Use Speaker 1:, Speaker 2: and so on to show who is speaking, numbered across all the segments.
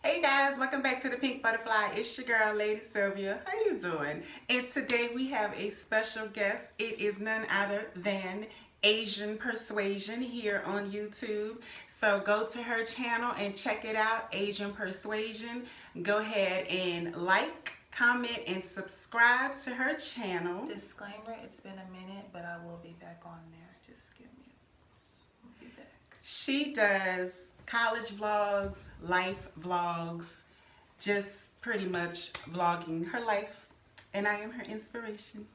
Speaker 1: Hey guys, welcome back to the Pink Butterfly. It's your girl, Lady Sylvia. How you doing? And today we have a special guest. It is none other than Asian Persuasion here on YouTube. So go to her channel and check it out, Asian Persuasion. Go ahead and like, comment, and subscribe to her channel.
Speaker 2: Disclaimer, it's been a minute, but I will be back on there. Just give me I'll be back.
Speaker 1: She does college vlogs, life vlogs, just pretty much vlogging her life, and I am her inspiration.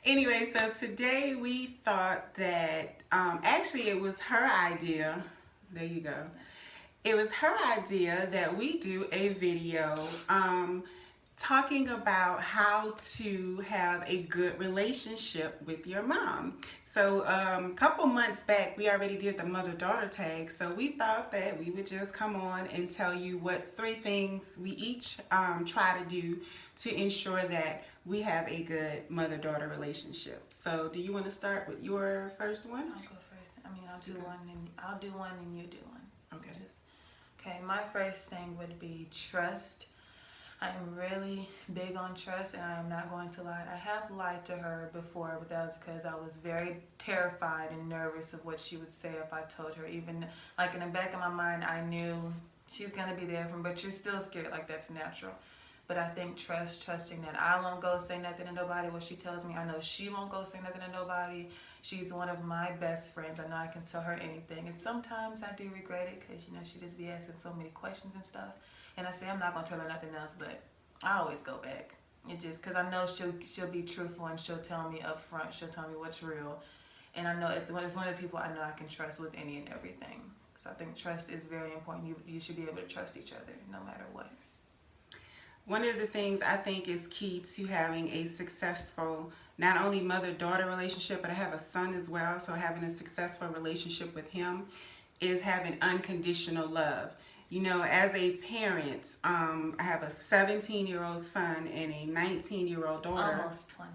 Speaker 1: Anyway, so today we thought that actually it was her idea. There you go. It was her idea that we do a video talking about how to have a good relationship with your mom. So a couple months back, we already did the mother-daughter tag, so we thought that we would just come on and tell you what 3 things we each try to do to ensure that we have a good mother-daughter relationship. So do you want to start with your first one?
Speaker 2: I'll go first. I'll do one and you do one.
Speaker 1: Okay.
Speaker 2: Okay, my first thing would be trust. I'm really big on trust, and I am not going to lie. I have lied to her before, but that was because I was very terrified and nervous of what she would say if I told her. Even like in the back of my mind, I knew she's gonna be there from, but you're still scared. Like, that's natural. But I think trusting that I won't go say nothing to nobody. What she tells me, I know she won't go say nothing to nobody. She's one of my best friends. I know I can tell her anything. And sometimes I do regret it because, she just be asking so many questions and stuff. And I say I'm not going to tell her nothing else, but I always go back. It just, because I know she'll be truthful and she'll tell me up front. She'll tell me what's real. And I know it's one of the people I know I can trust with any and everything. So I think trust is very important. You should be able to trust each other no matter what.
Speaker 1: One of the things I think is key to having a successful, not only mother-daughter relationship, but I have a son as well, so having a successful relationship with him is having unconditional love. As a parent, I have a 17-year-old son and a 19-year-old daughter.
Speaker 2: Almost 20.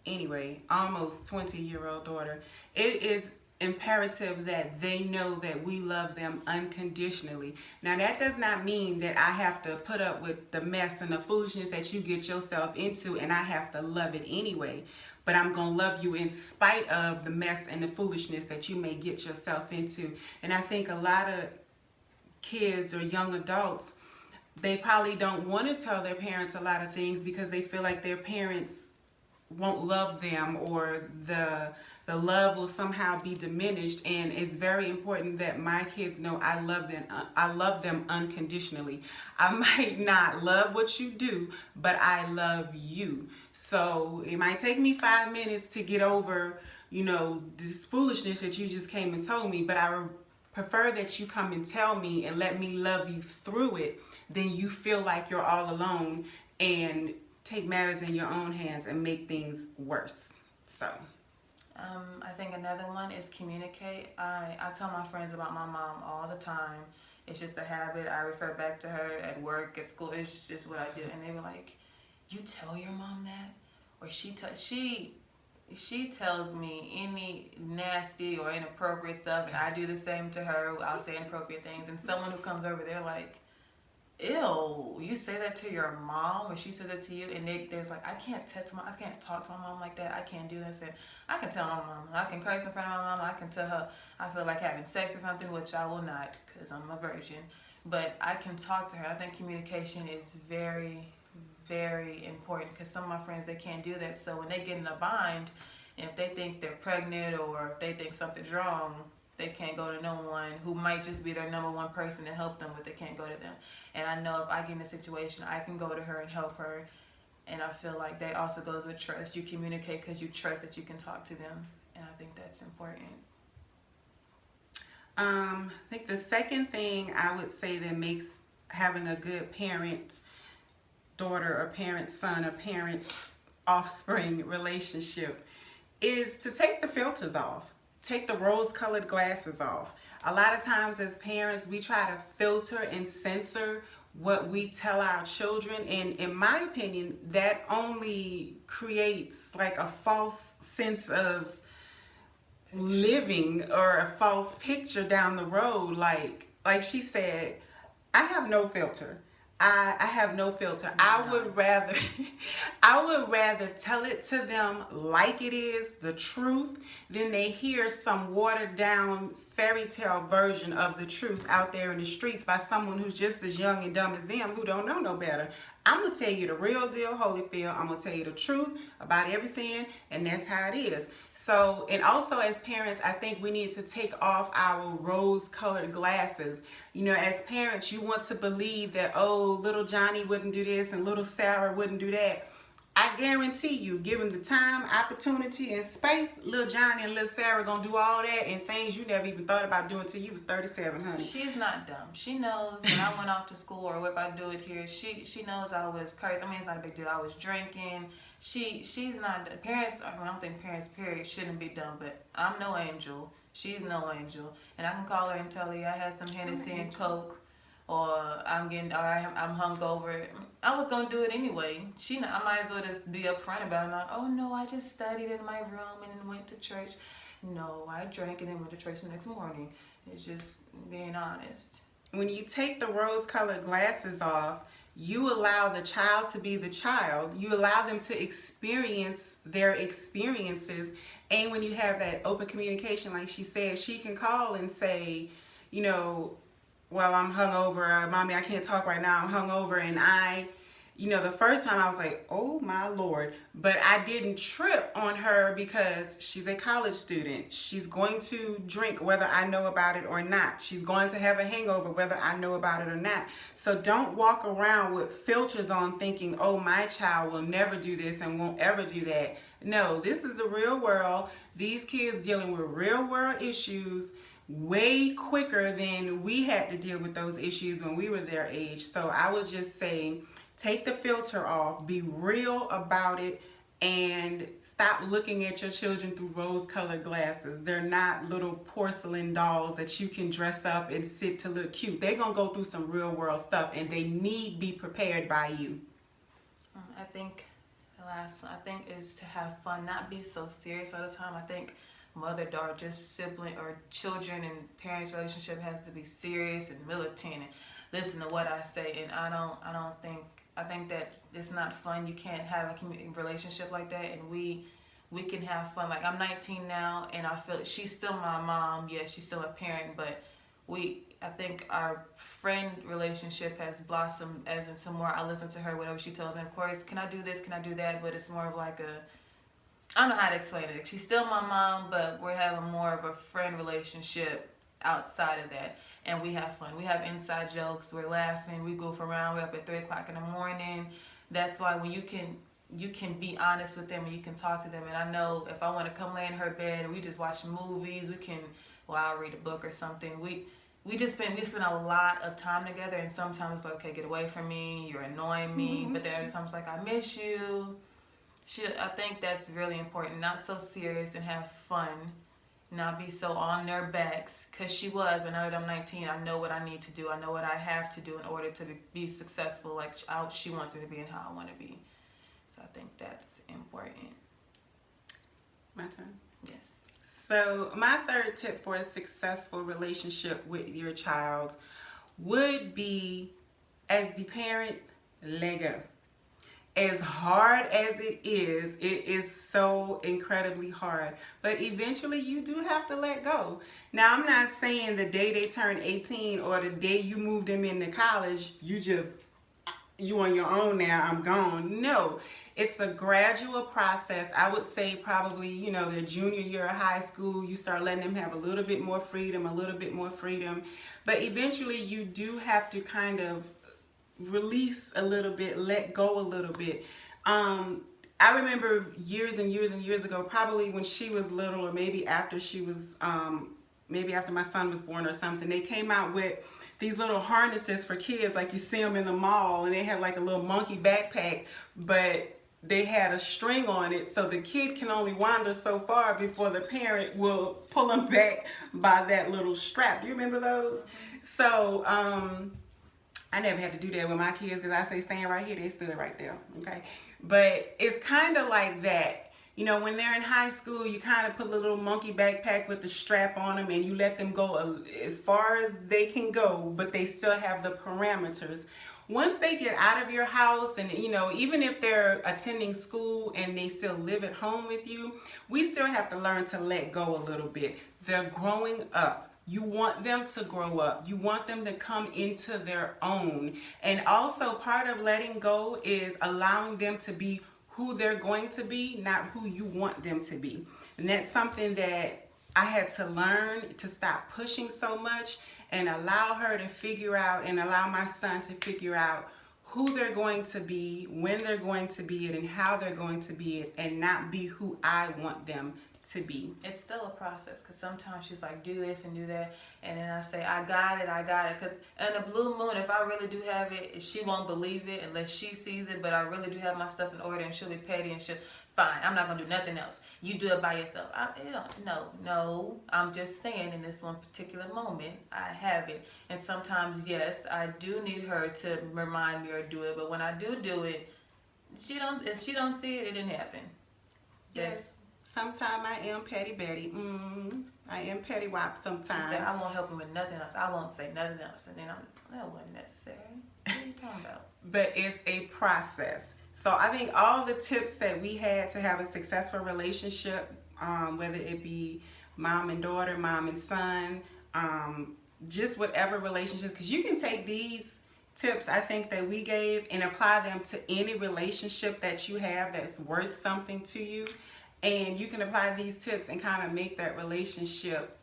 Speaker 1: Anyway, almost 20-year-old daughter. It is imperative that they know that we love them unconditionally. Now, that does not mean that I have to put up with the mess and the foolishness that you get yourself into and I have to love it anyway. But I'm going to love you in spite of the mess and the foolishness that you may get yourself into. And I think a lot of kids or young adults, they probably don't want to tell their parents a lot of things because they feel like their parents won't love them, or the love will somehow be diminished. And it's very important that my kids know I love them unconditionally. I might not love what you do, but I love you. So it might take me 5 minutes to get over this foolishness that you just came and told me, but I prefer that you come and tell me and let me love you through it than you feel like you're all alone and take matters in your own hands and make things worse. So
Speaker 2: I think another one is communicate. I tell my friends about my mom all the time. It's just a habit. I refer back to her at work, at school. It's just what I do. And they were like, "You tell your mom that?" Or she tells me any nasty or inappropriate stuff, and I do the same to her. I'll say inappropriate things, and someone who comes over, they're like, "Ew, you say that to your mom?" Or she says it to you, and there's like, I can't talk to my mom like that. I can't do this. And I can tell my mom, I can curse in front of my mom. I can tell her I feel like having sex or something, which I will not because I'm a virgin. But I can talk to her. I think communication is very, very important because some of my friends, they can't do that. So when they get in a bind, if they think they're pregnant or if they think something's wrong, they can't go to no one who might just be their number one person to help them, but they can't go to them. And I know if I get in a situation, I can go to her and help her. And I feel like that also goes with trust. You communicate because you trust that you can talk to them. And I think that's important.
Speaker 1: I think the second thing I would say that makes having a good parent daughter or parent son or parent offspring relationship is to take the filters off. Take the rose-colored glasses off. A lot of times as parents, we try to filter and censor what we tell our children, and in my opinion, that only creates like a false sense of living or a false picture down the road. Like she said, I have no filter. I have no filter. I would rather I would rather tell it to them like it is, the truth, than they hear some watered down fairy tale version of the truth out there in the streets by someone who's just as young and dumb as them, who don't know no better. I'm gonna tell you the real deal, Holyfield. I'm gonna tell you the truth about everything, and that's how it is. So, and also as parents, I think we need to take off our rose-colored glasses. You know, as parents, you want to believe that, oh, little Johnny wouldn't do this and little Sarah wouldn't do that. I guarantee you, given the time, opportunity, and space, little Johnny and little Sarah gonna do all that and things you never even thought about doing till you was 37, honey.
Speaker 2: She's not dumb. She knows when I went off to school or if I do it here, she knows I was crazy. I mean, it's not a big deal. I was drinking. She's not, parents, I don't think parents, period, shouldn't be dumb, but I'm no angel. She's no angel. And I can call her and tell her I had some Hennessy and Coke, or I'm hungover. I was gonna do it anyway. I might as well just be upfront about it. Like, oh no, I just studied in my room and then went to church. No, I drank and then went to church the next morning. It's just being honest.
Speaker 1: When you take the rose-colored glasses off, you allow the child to be the child. You allow them to experience their experiences. And when you have that open communication, like she said, she can call and say, you know, well, I'm hungover. Mommy, I can't talk right now. I'm hungover. And the first time I was like, oh my Lord. But I didn't trip on her because she's a college student. She's going to drink whether I know about it or not. She's going to have a hangover whether I know about it or not. So don't walk around with filters on thinking, oh, my child will never do this and won't ever do that. No, this is the real world. These kids dealing with real world issues way quicker than we had to deal with those issues when we were their age. So I would just say, take the filter off, be real about it, and stop looking at your children through rose-colored glasses. They're not little porcelain dolls that you can dress up and sit to look cute. They're going to go through some real-world stuff, and they need be prepared by you.
Speaker 2: I think the last one, is to have fun, not be so serious all the time. I think mother-daughter, just sibling or children and parents' relationship has to be serious and militant and listen to what I say. And I think that it's not fun. You can't have a relationship like that. And we can have fun. Like, I'm 19 now, and I feel she's still my mom. Yeah, she's still a parent, but I think our friend relationship has blossomed as in some more. I listen to her, whatever she tells me. Of course, can I do this? Can I do that? But it's more of like I don't know how to explain it. She's still my mom, but we're having more of a friend relationship outside of that, and we have fun. We have inside jokes. We're laughing. We goof around. We're up at 3:00 in the morning. That's why when you can be honest with them and you can talk to them. And I know if I want to come lay in her bed and we just watch movies, I'll read a book or something. We spend a lot of time together, and sometimes it's like, okay, get away from me. You're annoying me. Mm-hmm. But then other times like, I miss you. I think that's really important. Not so serious and have fun. Not be so on their backs, because she was, but now that I'm 19, I know what I need to do. I know what I have to do in order to be successful like she wants me to be and how I want to be. So I think that's important.
Speaker 1: My turn?
Speaker 2: Yes.
Speaker 1: So my third tip for a successful relationship with your child would be, as the parent, let go. As hard as it is so incredibly hard. But eventually you do have to let go. Now, I'm not saying the day they turn 18 or the day you move them into college, you on your own now, I'm gone. No, it's a gradual process. I would say probably, their junior year of high school, you start letting them have a little bit more freedom. But eventually you do have to kind of release a little bit, let go a little bit. I remember years and years and years ago, probably when she was little, or maybe after she was, maybe after my son was born or something, they came out with these little harnesses for kids, like you see them in the mall, and they have like a little monkey backpack, but they had a string on it, so the kid can only wander so far before the parent will pull them back by that little strap. Do you remember those? So, I never had to do that with my kids, because I say stand right here, they stood right there, okay? But it's kind of like that. You know, when they're in high school, you kind of put a little monkey backpack with the strap on them and you let them go as far as they can go, but they still have the parameters. Once they get out of your house, and you know, even if they're attending school and they still live at home with you, we still have to learn to let go a little bit. They're growing up. You want them to grow up. You want them to come into their own. And also part of letting go is allowing them to be who they're going to be, not who you want them to be. And that's something that I had to learn, to stop pushing so much and allow her to figure out, and allow my son to figure out who they're going to be, when they're going to be it, and how they're going to be it, and not be who I want them to be.
Speaker 2: It's still a process, because sometimes she's like, do this and do that, and then I say, I got it, because in a blue moon, if I really do have it, she won't believe it unless she sees it, but I really do have my stuff in order, and she'll be petty, and she'll, fine, I'm not going to do nothing else. You do it by yourself. No, I'm just saying in this one particular moment, I have it, and sometimes, yes, I do need her to remind me or do it, but when I do it, if she don't see it, it didn't happen.
Speaker 1: Yes. Sometimes I am petty Betty. I am petty wop sometimes.
Speaker 2: She said, I won't help him with nothing else. I won't say nothing else. And then that wasn't necessary. What are you talking about?
Speaker 1: But it's a process. So I think all the tips that we had to have a successful relationship, whether it be mom and daughter, mom and son, just whatever relationship, because you can take these tips I think that we gave and apply them to any relationship that you have that's worth something to you. And you can apply these tips and kind of make that relationship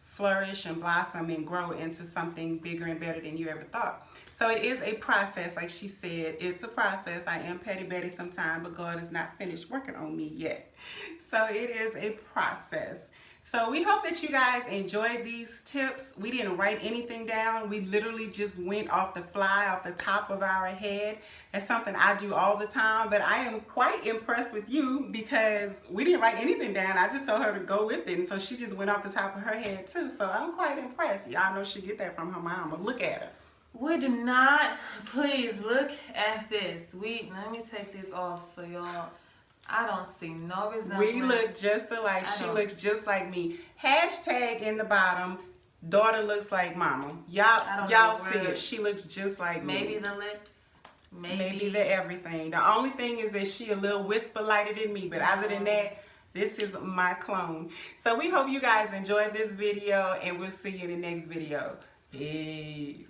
Speaker 1: flourish and blossom and grow into something bigger and better than you ever thought. So it is a process, like she said. It's a process. I am petty Betty sometimes, but God is not finished working on me yet. So it is a process. So we hope that you guys enjoyed these tips. We didn't write anything down. We literally just went off the fly, off the top of our head. That's something I do all the time, but I am quite impressed with you because we didn't write anything down. I just told her to go with it, and so she just went off the top of her head too. So I'm quite impressed. Y'all know she get that from her mom, but look at her.
Speaker 2: We do not, please look at this. Let me take this off so y'all, I don't see no resemblance.
Speaker 1: We look just alike. She looks just like me. Hashtag in the bottom, daughter looks like mama. Y'all see it. She looks just like me.
Speaker 2: Maybe the lips.
Speaker 1: Maybe the everything. The only thing is that she a little whisper lighter than me. But other than that, this is my clone. So we hope you guys enjoyed this video, and we'll see you in the next video. Peace.